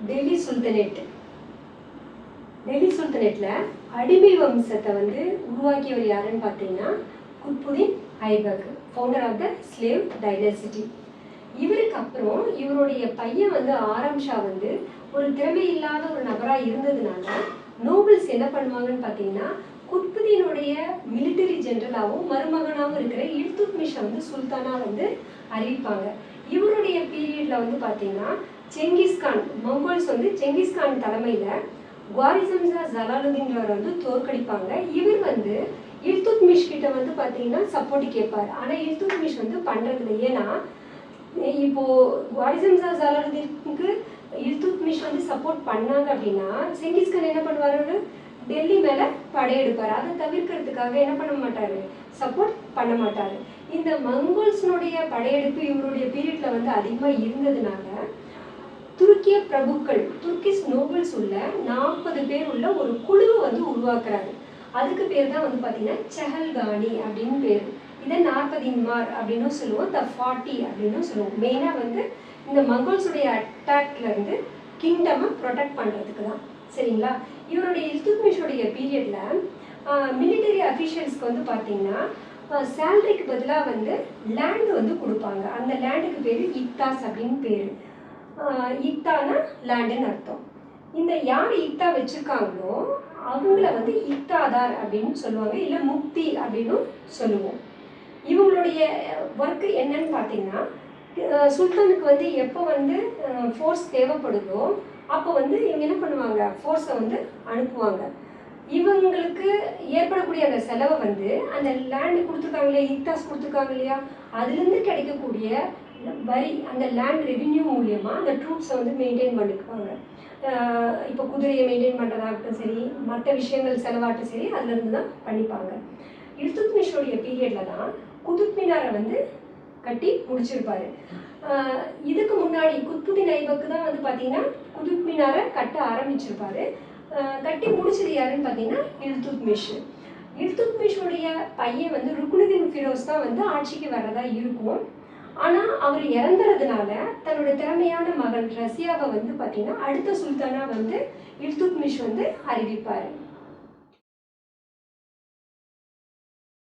டெல்லி சுல்தனேட். டெல்லி சுல்தனேட்ல அடிமை வம்சத்தை வந்து உருவாக்கியவர் யாருன்னு பார்த்தீங்கன்னா Qutbuddin Aibak, founder of the slave dynasty. இவருக்கு அப்புறம் இவருடைய பையன் வந்து ஆரம் ஷா வந்து ஒரு திறமை இல்லாத ஒரு நபராக இருந்ததுனால நோபல்ஸ் என்ன பண்ணுவாங்கன்னு பார்த்தீங்கன்னா குத்புதீனுடைய மிலிட்டரி ஜெனரலாகவும் மருமகனாகவும் இருக்கிற இல்துத்மிஷை வந்து சுல்தானா வந்து அறிவிப்பாங்க. இவருடைய பீரியட்ல வந்து பார்த்தீங்கன்னா செங்கிஸ்கான், மங்கோல்ஸ் வந்து செங்கிஸ்கான் தலைமையில் குவாரிசம்சா ஜலாலுதீன்றவர் வந்து தோற்கடிப்பாங்க. இவர் வந்து இல்துத்மிஷ் கிட்ட வந்து பார்த்தீங்கன்னா சப்போர்ட் கேட்பார். ஆனால் இல்துத்மிஷ் வந்து பண்ணுறதில்ல. ஏன்னா இப்போ குவாரிசம்சா ஜலாலுதீனுக்கு இல்துத்மிஷ் வந்து சப்போர்ட் பண்ணாங்க அப்படின்னா செங்கிஸ்கான் என்ன பண்ணுவாரு, டெல்லி மேலே படையெடுப்பார். அதை தவிர்க்கிறதுக்காக என்ன பண்ண மாட்டார், சப்போர்ட் பண்ண மாட்டார். இந்த மங்கோல்ஸ்னுடைய படையெடுப்பு இவருடைய பீரியட்ல வந்து அதிகமாக இருந்ததுனால துருக்கிய பிரபுக்கள், துர்க்கிஷ் நோபல்ஸ் உள்ள 40 பேர் உள்ள ஒரு குழுவை வந்து உருவாக்குறாரு. அதுக்கு பேர் தான் வந்து பார்த்தீங்கன்னா செஹல்கானி அப்படின்னு பேர். இதை 40 மார் அப்படின்னு சொல்லுவோம், த 40 அப்படின்னு சொல்லுவோம். மெயினாக வந்து இந்த மங்கோல்ஸுடைய அட்டாக்ல இருந்து கிங்டமை ப்ரொடெக்ட் பண்ணுறதுக்கு தான். சரிங்களா? இவருடைய இல்துத்மிஷோடைய பீரியட்ல மிலிட்டரி அஃபீஷியல்ஸ்க்கு வந்து பார்த்தீங்கன்னா சேலரிக்கு பதிலாக வந்து லேண்டு வந்து கொடுப்பாங்க. அந்த லேண்டுக்கு பேர் இக்தாஸ் அப்படின்னு பேர். இக்தானா லேண்டுன்னு அர்த்தம். இந்த யார் இக்தா வச்சுருக்காங்களோ அவங்கள வந்து இக்தாதார் அப்படின்னு சொல்லுவாங்க, இல்லை முக்தி அப்படின்னு சொல்லுவோம். இவங்களுடைய ஒர்க்கு என்னன்னு பார்த்தீங்கன்னா சுல்தானுக்கு வந்து எப்போ வந்து ஃபோர்ஸ் தேவைப்படுதோ அப்போ வந்து இவங்க என்ன பண்ணுவாங்க, ஃபோர்ஸை வந்து அனுப்புவாங்க. இவங்களுக்கு ஏற்படக்கூடிய அந்த செலவை வந்து அந்த லேண்டு கொடுத்துருக்காங்க இல்லையா, இக்தாஸ் கொடுத்துருக்காங்க இல்லையா, அதுலேருந்து கிடைக்கக்கூடிய வரி, அந்த லேண்ட் ரெவின்யூ மூலியமாக அந்த ட்ரூப்ஸை வந்து மெயின்டைன் பண்ணிக்குவாங்க. இப்போ குதிரையை மெயின்டைன் பண்ணுறதாகட்டும் சரி, மற்ற விஷயங்கள் செலவாட்டும் சரி, அதுலேருந்து தான் பண்ணிப்பாங்க. இல்துத்மிஷோடைய பீரியடில் தான் குதுப் மினாரை வந்து கட்டி முடிச்சிருப்பாரு. இதுக்கு முன்னாடி குத்புதீன் ஐபக்கு தான் வந்து பார்த்தீங்கன்னா குதுப் மினாரை கட்ட ஆரம்பிச்சிருப்பாரு. கட்டி முடிச்சது யாருன்னு பார்த்தீங்கன்னா இல்துத்மிஷ். இல்துத்மிஷோடைய பையன் வந்து ருக்னுதீன் ஃபிரோஸ் தான் வந்து ஆட்சிக்கு வர்றதா இருக்கும். ஆனால் அவர் இறந்துறதுனால தன்னோட திறமையான மகள் ரஷ்யாவை வந்து பார்த்தீங்கன்னா அடுத்த சுல்தானா வந்து இல்துத்மிஷ் வந்து அறிவிப்பார்.